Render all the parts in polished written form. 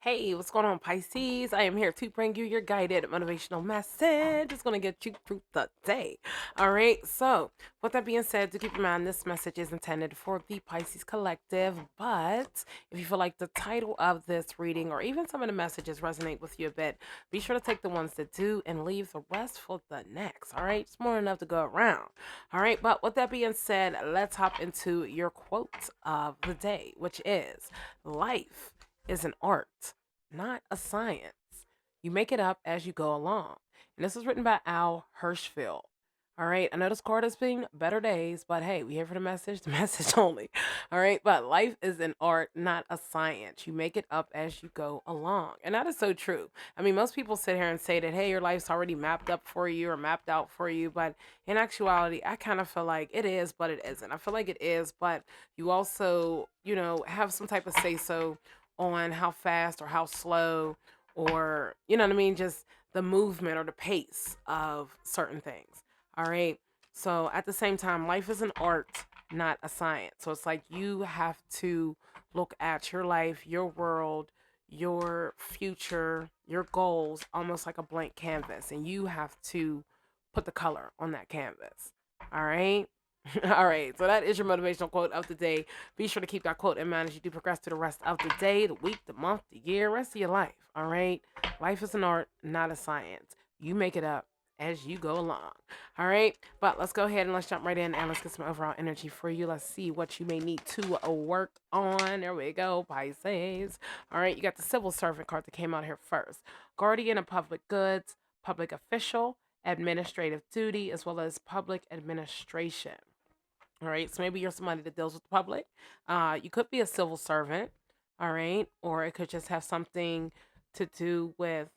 Hey, what's going on, Pisces? I am here to bring you your guided motivational message. It's going to get you through the day. All right. So, with that being said, to keep in mind, this message is intended for the Pisces collective. But if you feel like the title of this reading or even some of the messages resonate with you a bit, be sure to take the ones that do and leave the rest for the next. All right. It's more than enough to go around. All right. But with that being said, let's hop into your quote of the day, which is life is an art, not a science. You make it up as you go along. And this was written by Al Hirschfeld. All right, I know this card has been better days, but hey, we here for the message only. All right, but life is an art, not a science. You make it up as you go along. And that is so true. I mean, most people sit here and say that, hey, your life's already mapped up for you or mapped out for you. But in actuality, I kind of feel like it is, but it isn't. I feel like it is, but you also, have some type of say so on how fast or how slow or what I mean, just the movement or the pace of certain things. All right. So at the same time, life is an art, not a science. So it's like you have to look at your life, your world, your future, your goals almost like a blank canvas, and you have to put the color on that canvas. All right. All right, so that is your motivational quote of the day. Be sure to keep that quote in mind as you do progress through the rest of the day, the week, the month, the year, rest of your life. All right, life is an art, not a science. You make it up as you go along. All right, but let's go ahead and let's jump right in and let's get some overall energy for you. Let's see what you may need to work on. There we go, Pisces. All right, you got the civil servant card that came out here first. Guardian of public goods, public official, administrative duty, as well as public administration. All right. So maybe you're somebody that deals with the public. You could be a civil servant. All right. Or it could just have something to do with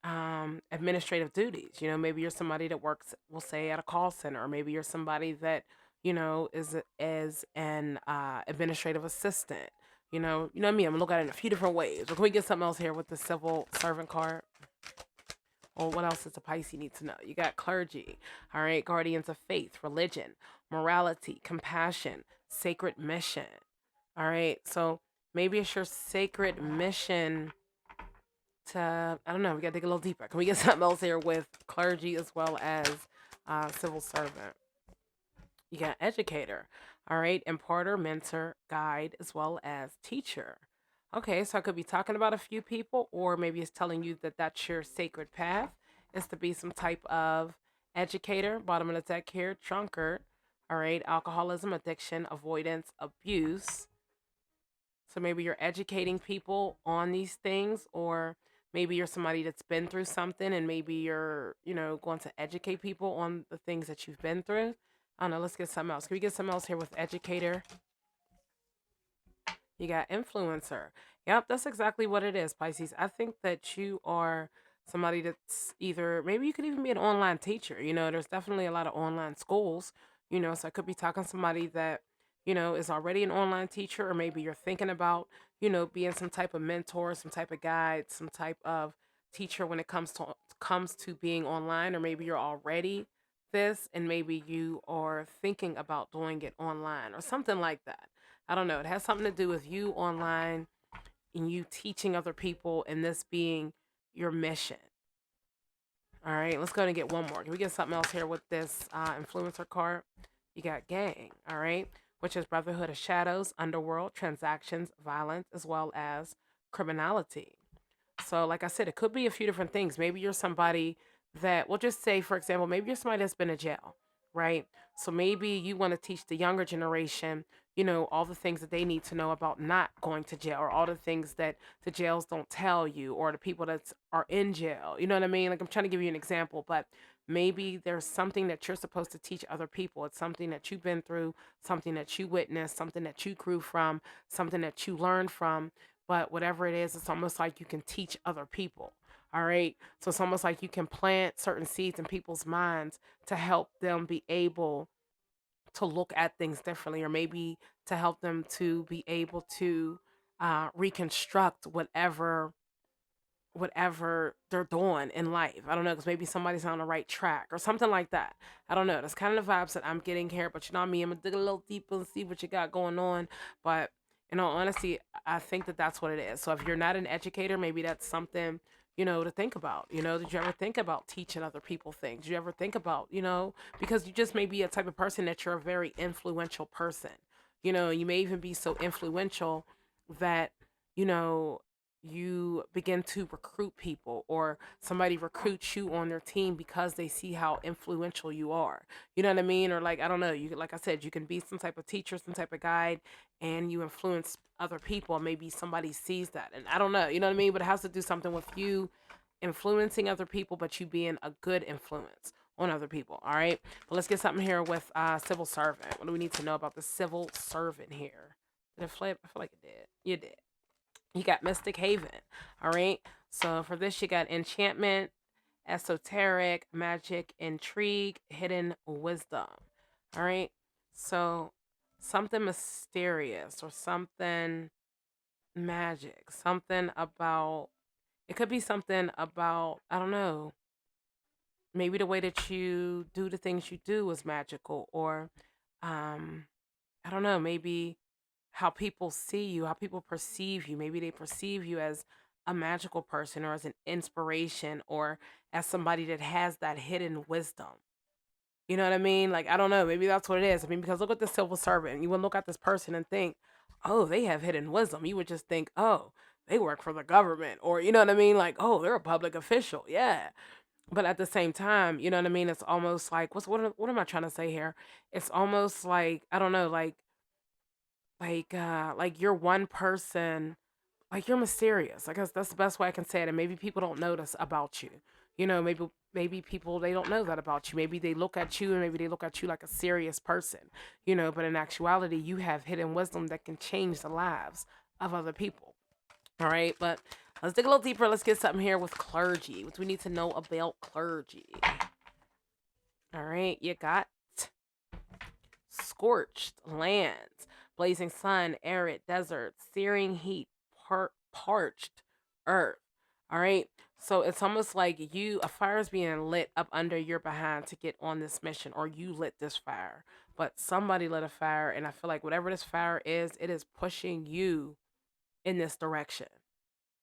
administrative duties. Maybe you're somebody that works, we'll say, at a call center, or maybe you're somebody that is an administrative assistant. You know me. I'm gonna look at it in a few different ways. Or can we get something else here with the civil servant card? Or what else does a Pisces need to know? You got clergy, all right, guardians of faith, religion, morality, compassion, sacred mission. All right, so maybe it's your sacred mission to, I don't know, we got to dig a little deeper. Can we get something else here with clergy as well as civil servant? You got educator, all right, imparter, mentor, guide, as well as teacher. Okay, so I could be talking about a few people, or maybe it's telling you that that's your sacred path is to be some type of educator. Bottom of the deck here, drunkard, all right, alcoholism, addiction, avoidance, abuse. So maybe you're educating people on these things, or maybe you're somebody that's been through something and maybe you're, going to educate people on the things that you've been through. I don't know, let's get something else. Can we get something else here with educator? You got influencer. Yep, that's exactly what it is, Pisces. I think that you are somebody that's either, maybe you could even be an online teacher. There's definitely a lot of online schools, so I could be talking to somebody that, is already an online teacher, or maybe you're thinking about, being some type of mentor, some type of guide, some type of teacher when it comes to being online, or maybe you're already this and maybe you are thinking about doing it online or something like that. I don't know. It has something to do with you online and you teaching other people and this being your mission. All right, let's go ahead and get one more. Can we get something else here with this influencer card? You got gang, all right, which is Brotherhood of Shadows, Underworld, Transactions, Violence, as well as Criminality. So, like I said, it could be a few different things. Maybe you're somebody that, we'll just say, for example, maybe you're somebody that's been in jail, right? So maybe you want to teach the younger generation, all the things that they need to know about not going to jail, or all the things that the jails don't tell you, or the people that are in jail. You know what I mean? Like, I'm trying to give you an example, but maybe there's something that you're supposed to teach other people. It's something that you've been through, something that you witnessed, something that you grew from, something that you learned from. But whatever it is, it's almost like you can teach other people. All right. So it's almost like you can plant certain seeds in people's minds to help them be able to look at things differently, or maybe to help them to be able to reconstruct whatever they're doing in life. I don't know, because maybe somebody's on the right track or something like that. I don't know. That's kind of the vibes that I'm getting here. But you know me, I'm gonna dig a little deeper and see what you got going on. But In all honesty, I think that that's what it is. So if you're not an educator, maybe that's something, to think about. Did you ever think about teaching other people things? Did you ever think about, because you just may be a type of person that you're a very influential person. You may even be so influential that, you know, you begin to recruit people, or somebody recruits you on their team because they see how influential you are. You know what I mean? Or like, I don't know, like I said, you can be some type of teacher, some type of guide, and you influence other people. Maybe somebody sees that, and I don't know, you know what I mean? But it has to do something with you influencing other people, but you being a good influence on other people. All right. But let's get something here with civil servant. What do we need to know about the civil servant here? Did it flip? I feel like it did. You did. You got Mystic Haven. All right. So for this, you got enchantment, esoteric, magic, intrigue, hidden wisdom. All right. So something mysterious or something magic, something about, it could be something about, I don't know, maybe the way that you do the things you do is magical, or um I don't know, maybe how people see you, how people perceive you. Maybe they perceive you as a magical person, or as an inspiration, or as somebody that has that hidden wisdom. You know what I mean? Like, I don't know, maybe that's what it is. I mean, because look at the civil servant. You wouldn't look at this person and think, oh, they have hidden wisdom. You would just think, oh, they work for the government, or you know what I mean? Like, oh, they're a public official. Yeah. But at the same time, you know what I mean? It's almost like, what am I trying to say here? It's almost like, I don't know, like you're one person, like you're mysterious. I guess that's the best way I can say it. And maybe people don't notice about you. Maybe people, they don't know that about you. Maybe they look at you, and maybe they look at you like a serious person. But in actuality, you have hidden wisdom that can change the lives of other people. All right, but let's dig a little deeper. Let's get something here with clergy. What do we need to know about clergy? All right, you got scorched lands, blazing sun, arid desert, searing heat, parched earth. All right. So it's almost like a fire is being lit up under your behind to get on this mission, or you lit this fire, but somebody lit a fire. And I feel like whatever this fire is, it is pushing you in this direction.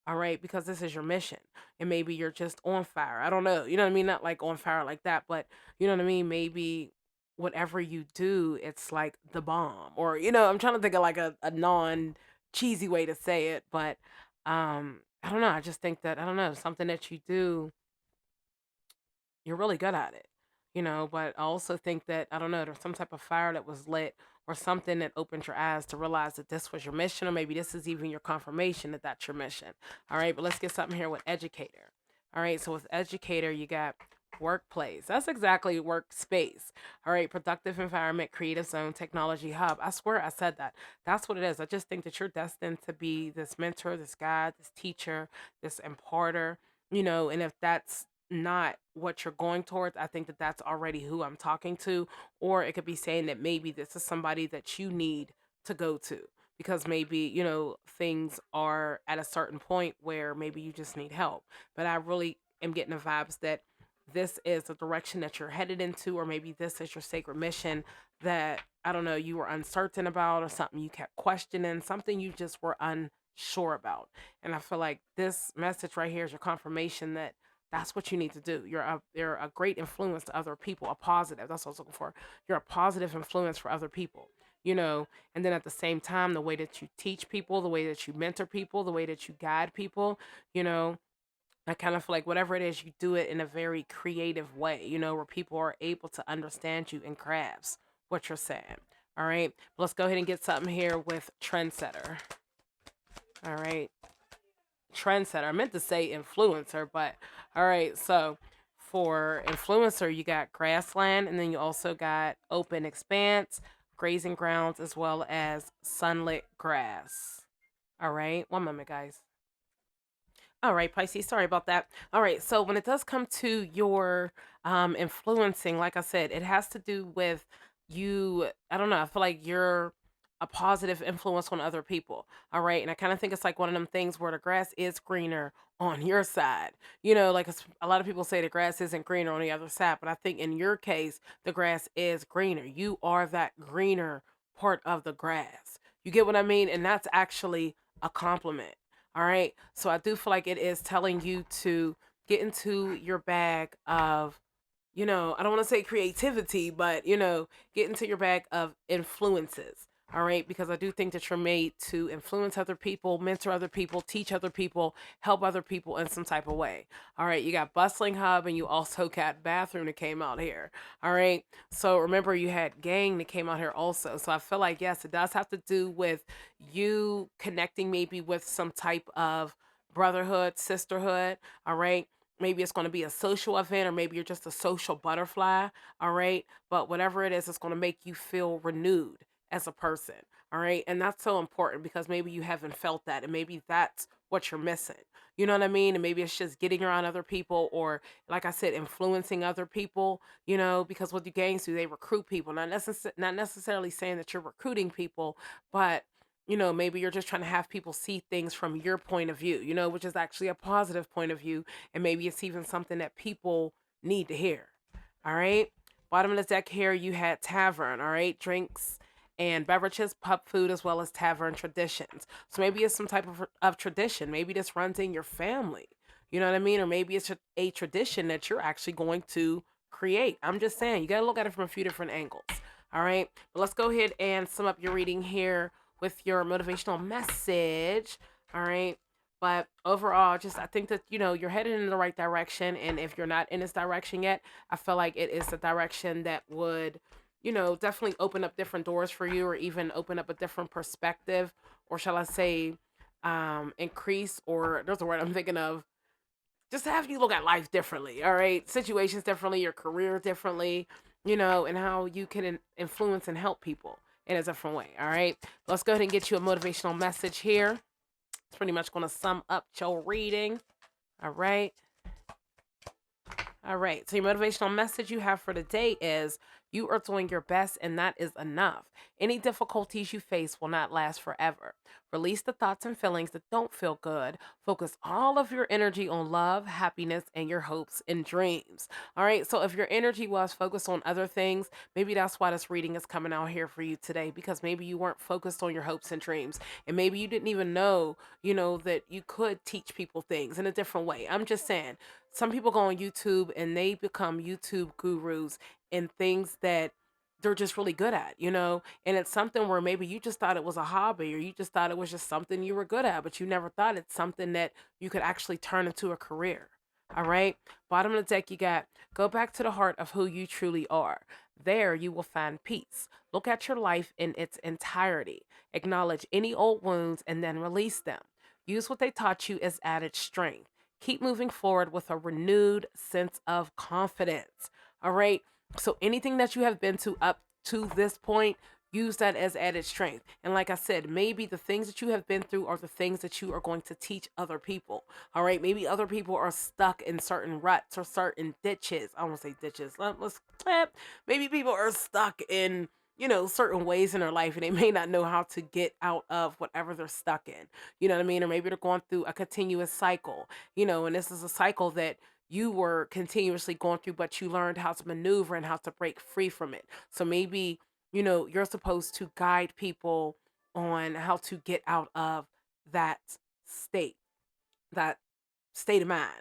All right, because this is your mission. And maybe you're just on fire. I don't know. You know what I mean? Not like on fire like that, but you know what I mean? Maybe whatever you do, it's like the bomb. Or, I'm trying to think of like a non cheesy way to say it, but I don't know. I just think that, I don't know, something that you do, you're really good at it, but I also think that, I don't know, there's some type of fire that was lit, or something that opened your eyes to realize that this was your mission, or maybe this is even your confirmation that that's your mission. All right, but let's get something here with educator. All right, so with educator, you got workplace. That's exactly workspace. All right, productive environment, creative zone, technology hub. I swear I said that. That's what it is. I just think that you're destined to be this mentor, this guide, this teacher, this imparter, and if that's not what you're going towards, I think that that's already who I'm talking to. Or it could be saying that maybe this is somebody that you need to go to, because maybe, things are at a certain point where maybe you just need help. But I really am getting the vibes that this is the direction that you're headed into, or maybe this is your sacred mission that, I don't know, you were uncertain about, or something you kept questioning, something you just were unsure about. And I feel like this message right here is your confirmation that that's what you need to do. You're a great influence to other people, a positive. That's what I was looking for. You're a positive influence for other people, and then at the same time, the way that you teach people, the way that you mentor people, the way that you guide people, you know, I kind of feel like whatever it is, you do it in a very creative way, where people are able to understand you and grasp what you're saying. All right. Let's go ahead and get something here with trendsetter. All right. Trendsetter. I meant to say influencer, but all right. So for influencer, you got grassland, and then you also got open expanse, grazing grounds, as well as sunlit grass. All right. One moment, guys. All right, Pisces. Sorry about that. All right. So when it does come to your influencing, like I said, it has to do with you. I don't know. I feel like you're a positive influence on other people. All right. And I kind of think it's like one of them things where the grass is greener on your side. Like a lot of people say the grass isn't greener on the other side, but I think in your case, the grass is greener. You are that greener part of the grass. You get what I mean? And that's actually a compliment. All right. So I do feel like it is telling you to get into your bag of, I don't want to say creativity, but, get into your bag of influences. All right. Because I do think that you're made to influence other people, mentor other people, teach other people, help other people in some type of way. All right. You got bustling hub and you also got bathroom that came out here. All right. So remember, you had gang that came out here also. So I feel like, yes, it does have to do with you connecting maybe with some type of brotherhood, sisterhood. All right. Maybe it's going to be a social event, or maybe you're just a social butterfly. All right. But whatever it is, it's going to make you feel renewed as a person. All right. And that's so important because maybe you haven't felt that. And maybe that's what you're missing. You know what I mean? And maybe it's just getting around other people, or, like I said, influencing other people, because what the gangs do, they recruit people. Not necessarily saying that you're recruiting people, but maybe you're just trying to have people see things from your point of view, which is actually a positive point of view. And maybe it's even something that people need to hear. All right. Bottom of the deck here, you had tavern. All right. Drinks and beverages, pub food, as well as tavern traditions. So maybe it's some type of tradition. Maybe this runs in your family. You know what I mean? Or maybe it's a tradition that you're actually going to create. I'm just saying, you got to look at it from a few different angles. All right. But let's go ahead and sum up your reading here with your motivational message. All right. But overall, just I think that, you're headed in the right direction. And if you're not in this direction yet, I feel like it is a direction that would, definitely open up different doors for you, or even open up a different perspective, or shall I say, increase, or there's a word I'm thinking of, just have you look at life differently. All right. Situations differently, your career differently, and how you can influence and help people in a different way. All right. Let's go ahead and get you a motivational message here. It's pretty much going to sum up your reading. All right. All right. So, your motivational message you have for the day is you are doing your best, and that is enough. Any difficulties you face will not last forever. Release the thoughts and feelings that don't feel good. Focus all of your energy on love, happiness, and your hopes and dreams. All right. So, if your energy was focused on other things, maybe that's why this reading is coming out here for you today, because maybe you weren't focused on your hopes and dreams. And maybe you didn't even know, that you could teach people things in a different way. I'm just saying, some people go on YouTube and they become YouTube gurus in things that they're just really good at, and it's something where maybe you just thought it was a hobby, or you just thought it was just something you were good at, but you never thought it's something that you could actually turn into a career. All right. Bottom of the deck, you got go back to the heart of who you truly are. There you will find peace. Look at your life in its entirety. Acknowledge any old wounds and then release them. Use what they taught you as added strength. Keep moving forward with a renewed sense of confidence. All right. So anything that you have been to up to this point, use that as added strength. And like I said, maybe the things that you have been through are the things that you are going to teach other people. All right. Maybe other people are stuck in certain ruts or certain ditches. I won't say ditches. Maybe people are stuck in, certain ways in their life, and they may not know how to get out of whatever they're stuck in. You know what I mean? Or maybe they're going through a continuous cycle, and this is a cycle that you were continuously going through, but you learned how to maneuver and how to break free from it. So maybe, you're supposed to guide people on how to get out of that state, that state of mind.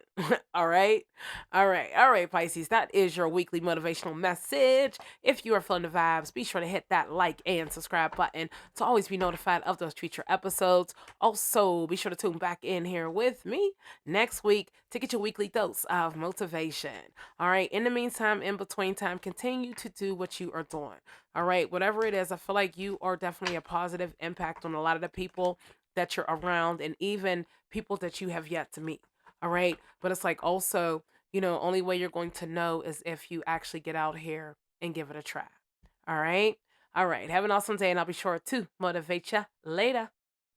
All right. All right. All right, Pisces. That is your weekly motivational message. If you are feeling the vibes, be sure to hit that like and subscribe button to always be notified of those future episodes. Also, be sure to tune back in here with me next week to get your weekly dose of motivation. All right. In the meantime, in between time, continue to do what you are doing. All right. Whatever it is, I feel like you are definitely a positive impact on a lot of the people that you're around, and even people that you have yet to meet. All right. But it's like also, only way you're going to know is if you actually get out here and give it a try. All right. All right. Have an awesome day, and I'll be sure to motivate you later.